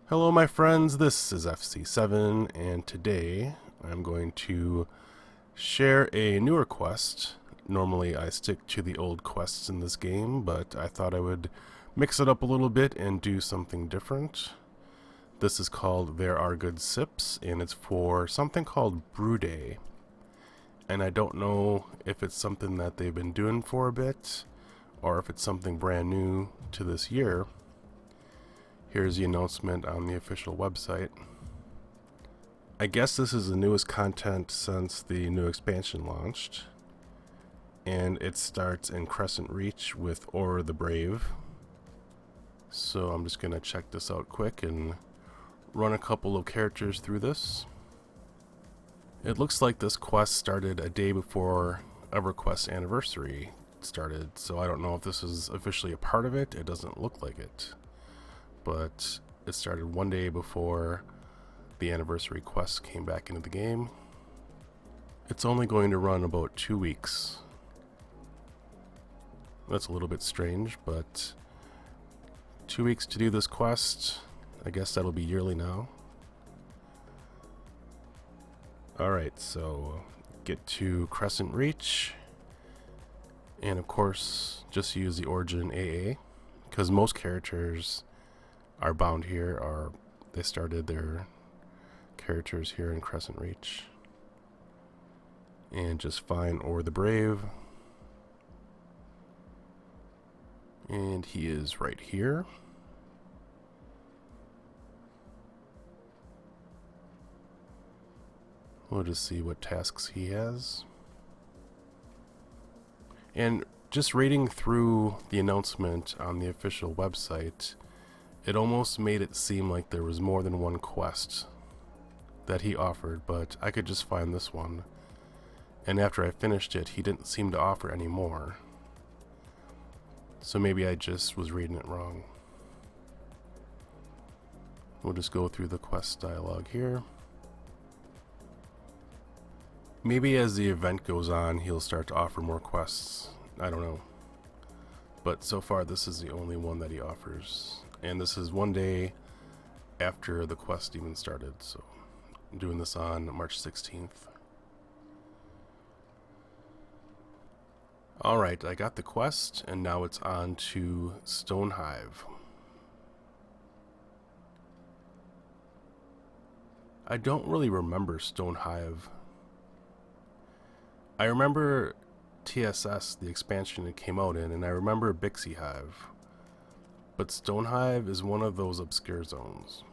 Hello my friends, this is FC7 and today I'm going to share a newer quest. Normally I stick to the old quests in this game, but I thought I would mix it up a little bit and do something different. This is called There Are Good Sips, and it's for something called Brew Day. And I don't know if it's something that they've been doing for a bit, or if it's something brand new to this year. Here's the announcement on the official website. I guess this is the newest content since the new expansion launched. And it starts in Crescent Reach with Orr The Brave. So I'm just going to check this out quick and run a couple of characters through this. It looks like this quest started a day before EverQuest anniversary started, so I don't know if this is officially a part of it. It doesn't look like it. But it started one day before the anniversary quest came back into the game. It's only going to run about 2 weeks. That's a little bit strange, but 2 weeks to do this quest. I guess that'll be yearly now. Alright, so get to Crescent Reach. And of course, just use the Origin AA, because most characters are bound here, or they started their characters here in Crescent Reach. And just find Orr the Brave. And he is right here. We'll just see what tasks he has. And just reading through the announcement on the official website, it almost made it seem like there was more than one quest that he offered, but I could just find this one. And after I finished it, he didn't seem to offer any more. So maybe I just was reading it wrong. We'll just go through the quest dialogue here. Maybe as the event goes on, he'll start to offer more quests. I don't know. But so far, this is the only one that he offers. And this is one day after the quest even started, so I'm doing this on March 16th. Alright, I got the quest, and now it's on to Hive. I don't really remember Hive. I remember TSS, the expansion it came out in, and I remember Bixie Hive. But Hive is one of those obscure zones.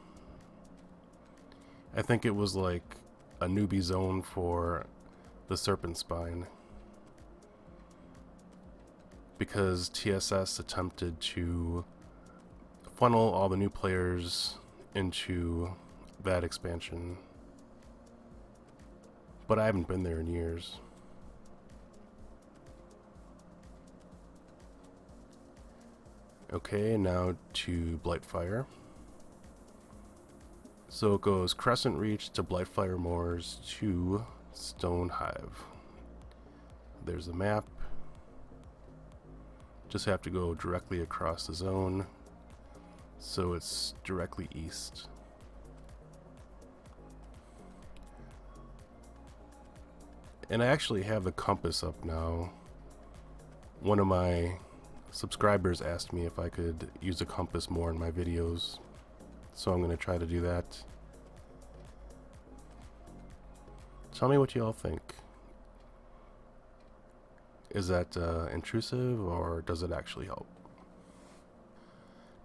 I think it was like a newbie zone for the Serpent Spine, because TSS attempted to funnel all the new players into that expansion. But I haven't been there in years. Okay, now to Blightfire. So it goes Crescent Reach to Blightfire Moors to Hive. There's the map. Just have to go directly across the zone, so it's directly east. And I actually have the compass up now. One of my subscribers asked me if I could use a compass more in my videos, so I'm going to try to do that. Tell me what you all think. Is that intrusive, or does it actually help?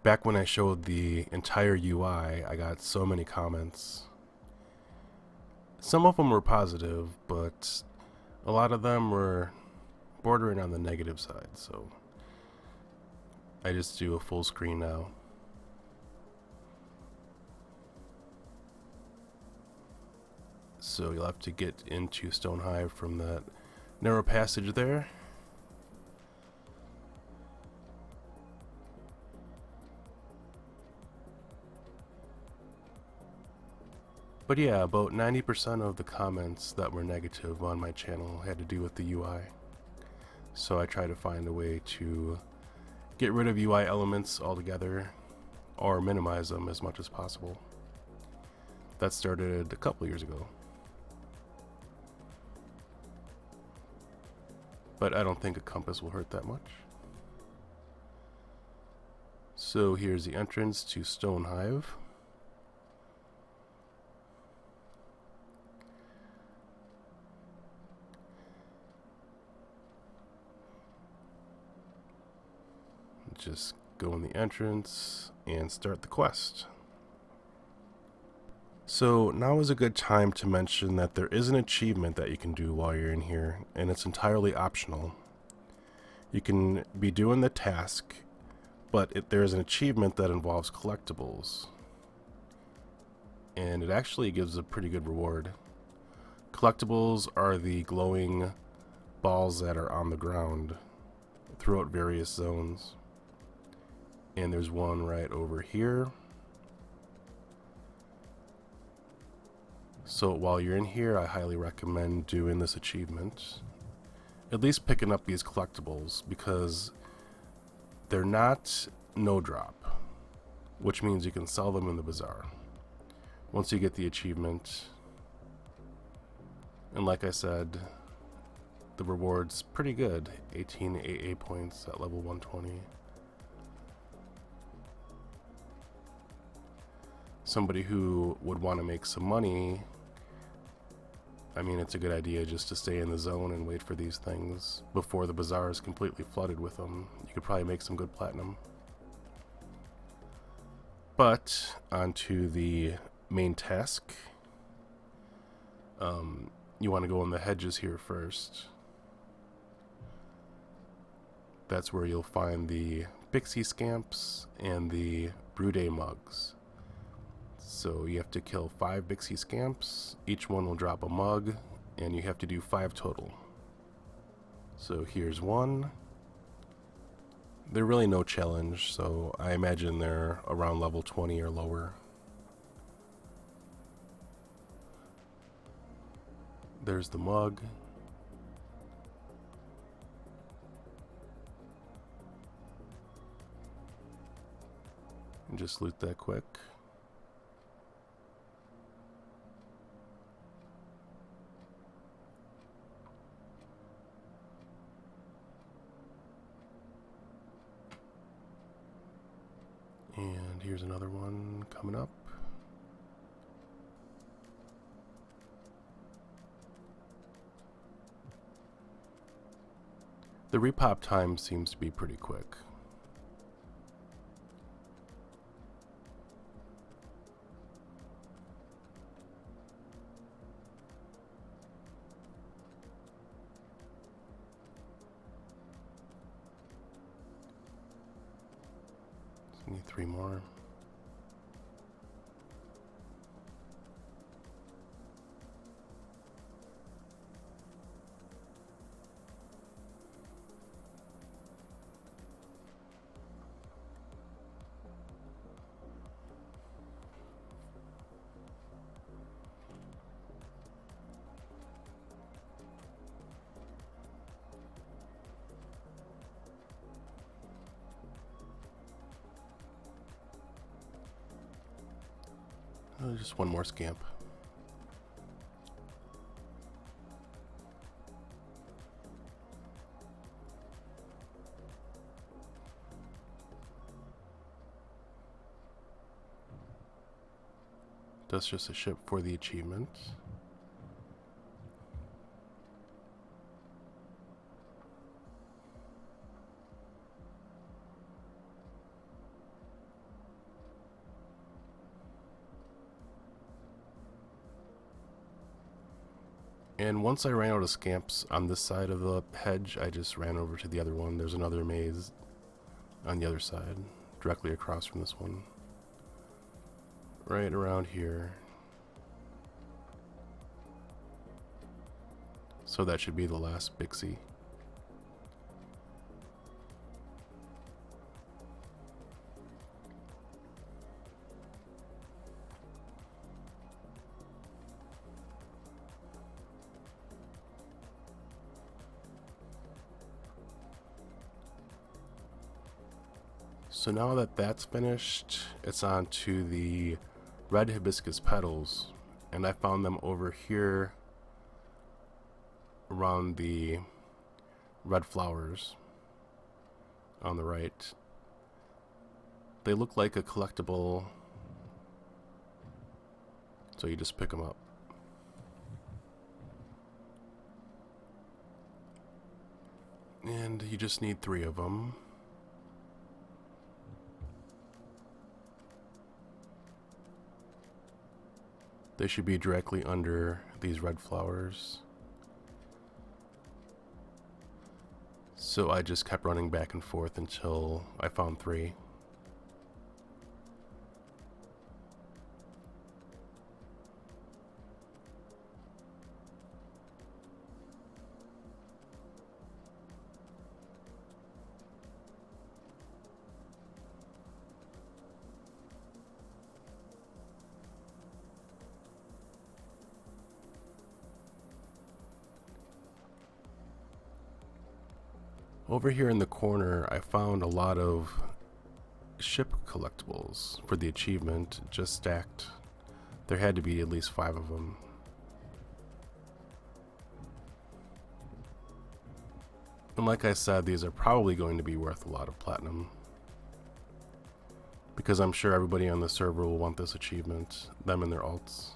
Back when I showed the entire UI, I got so many comments. Some of them were positive, but a lot of them were bordering on the negative side, so I just do a full screen now. So you'll have to get into Hive from that narrow passage there. But yeah, about 90% of the comments that were negative on my channel had to do with the UI. So I try to find a way to get rid of UI elements altogether or minimize them as much as possible. That started a couple years ago. But I don't think a compass will hurt that much. So here's the entrance to Stone Hive. Just go in the entrance and start the quest. So now is a good time to mention that there is an achievement that you can do while you're in here, and it's entirely optional. You can be doing the task, but there is an achievement that involves collectibles, and it actually gives a pretty good reward. Collectibles are the glowing balls that are on the ground throughout various zones, and there's one right over here. So while you're in here, I highly recommend doing this achievement, at least picking up these collectibles, because they're not no drop, which means you can sell them in the bazaar once you get the achievement. And like I said, the reward's pretty good. 18 AA points at level 120. Somebody who would want to make some money, I mean, it's a good idea just to stay in the zone and wait for these things before the bazaar is completely flooded with them. You could probably make some good platinum. But onto the main task. You want to go in the hedges here first. That's where you'll find the Pixie Scamps and the Brew Day mugs. So you have to kill 5 Pixie Scamps, each one will drop a mug, and you have to do 5 total. So here's one. They're really no challenge, so I imagine they're around level 20 or lower. There's the mug. And just loot that quick. And here's another one coming up. The repop time seems to be pretty quick. Just need 3 more. Oh, just one more scamp. That's just a ship for the achievement. And once I ran out of scamps on this side of the hedge, I just ran over to the other one. There's another maze on the other side, directly across from this one. Right around here. So that should be the last Pixie. So now that that's finished, it's on to the red hibiscus petals, and I found them over here around the red flowers on the right. They look like a collectible, so you just pick them up. And you just need 3 of them. They should be directly under these red flowers. So I just kept running back and forth until I found 3. Over here in the corner, I found a lot of ship collectibles for the achievement, just stacked. There had to be at least 5 of them. And like I said, these are probably going to be worth a lot of platinum, because I'm sure everybody on the server will want this achievement, them and their alts.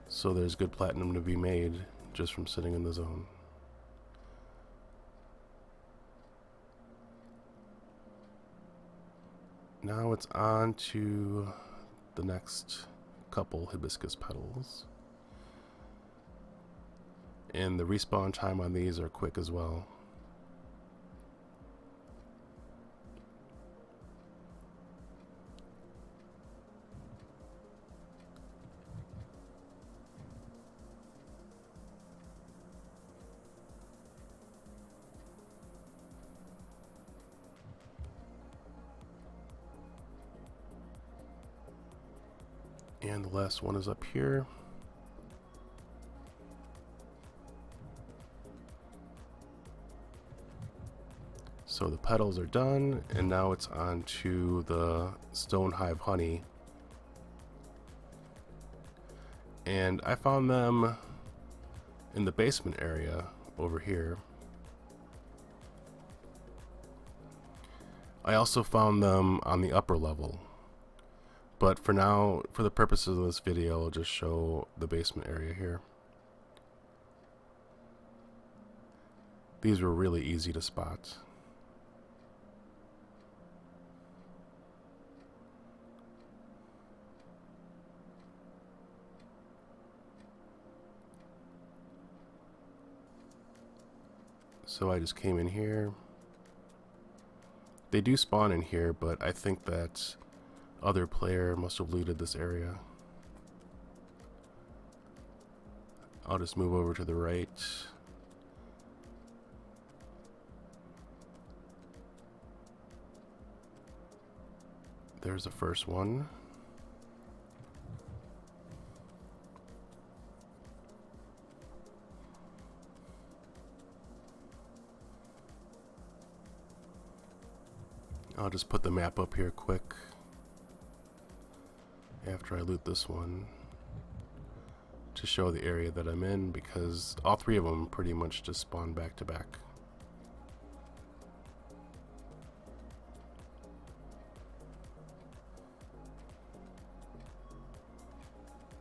So there's good platinum to be made just from sitting in the zone. Now it's on to the next couple hibiscus petals. And the respawn time on these are quick as well. And the last one is up here. So the petals are done, and now it's on to the stone hive honey. And I found them in the basement area over here. I also found them on the upper level. But for now, for the purposes of this video, I'll just show the basement area here. These were really easy to spot. So I just came in here. They do spawn in here, but I think that other player must have looted this area. I'll just move over to the right. There's the first one. I'll just put the map up here quick after I loot this one to show the area that I'm in, because all 3 of them pretty much just spawn back to back.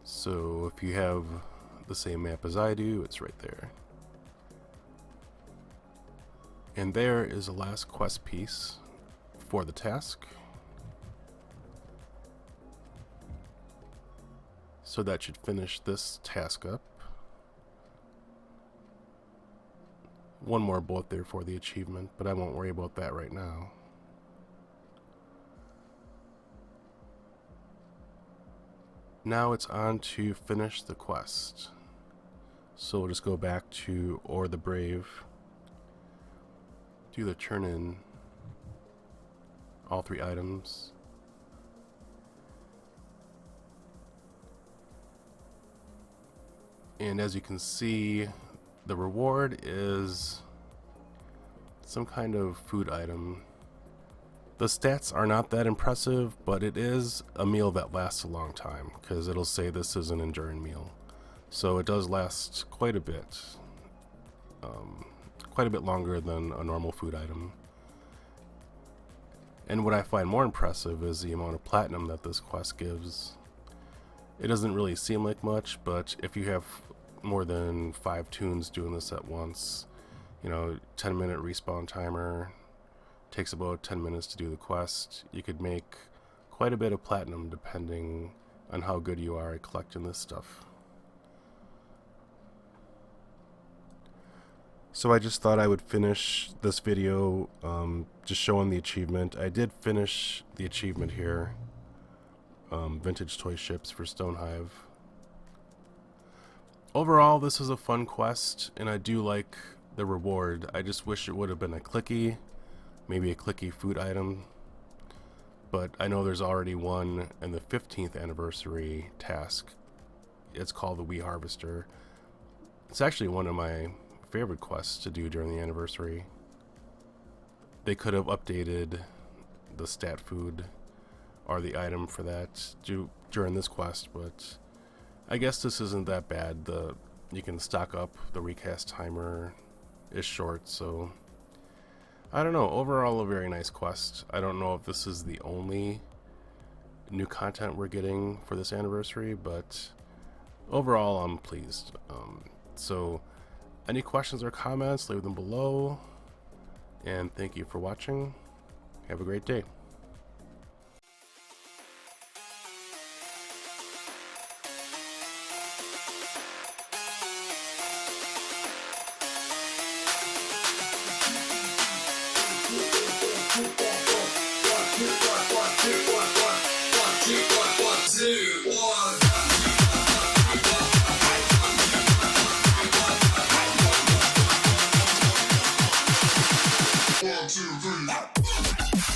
So if you have the same map as I do, it's right there. And there is the last quest piece for the task. So that should finish this task up. One more bullet there for the achievement, but I won't worry about that right now. Now it's on to finish the quest. So we'll just go back to Orr the Brave, do the turn in all 3 items. And as you can see, the reward is some kind of food item. The stats are not that impressive, but it is a meal that lasts a long time, because it'll say this is an enduring meal. So it does last quite a bit longer than a normal food item. And what I find more impressive is the amount of platinum that this quest gives. It doesn't really seem like much, but if you have more than 5 tunes doing this at once, 10-minute respawn timer, takes about 10 minutes to do the quest, you could make quite a bit of platinum depending on how good you are at collecting this stuff. So I just thought I would finish this video just showing the achievement. I did finish the achievement here, vintage toy ships for Stone Hive. Overall, this is a fun quest, and I do like the reward. I just wish it would have been a clicky, maybe a clicky food item. But I know there's already one in the 15th anniversary task. It's called the Wee Harvester. It's actually one of my favorite quests to do during the anniversary. They could have updated the stat food or the item for that during this quest, but I guess this isn't that bad. You can stock up, the recast timer is short, so I don't know. Overall, a very nice quest. I don't know if this is the only new content we're getting for this anniversary, but overall I'm pleased. So any questions or comments, leave them below, and thank you for watching. Have a great day. One, two, three.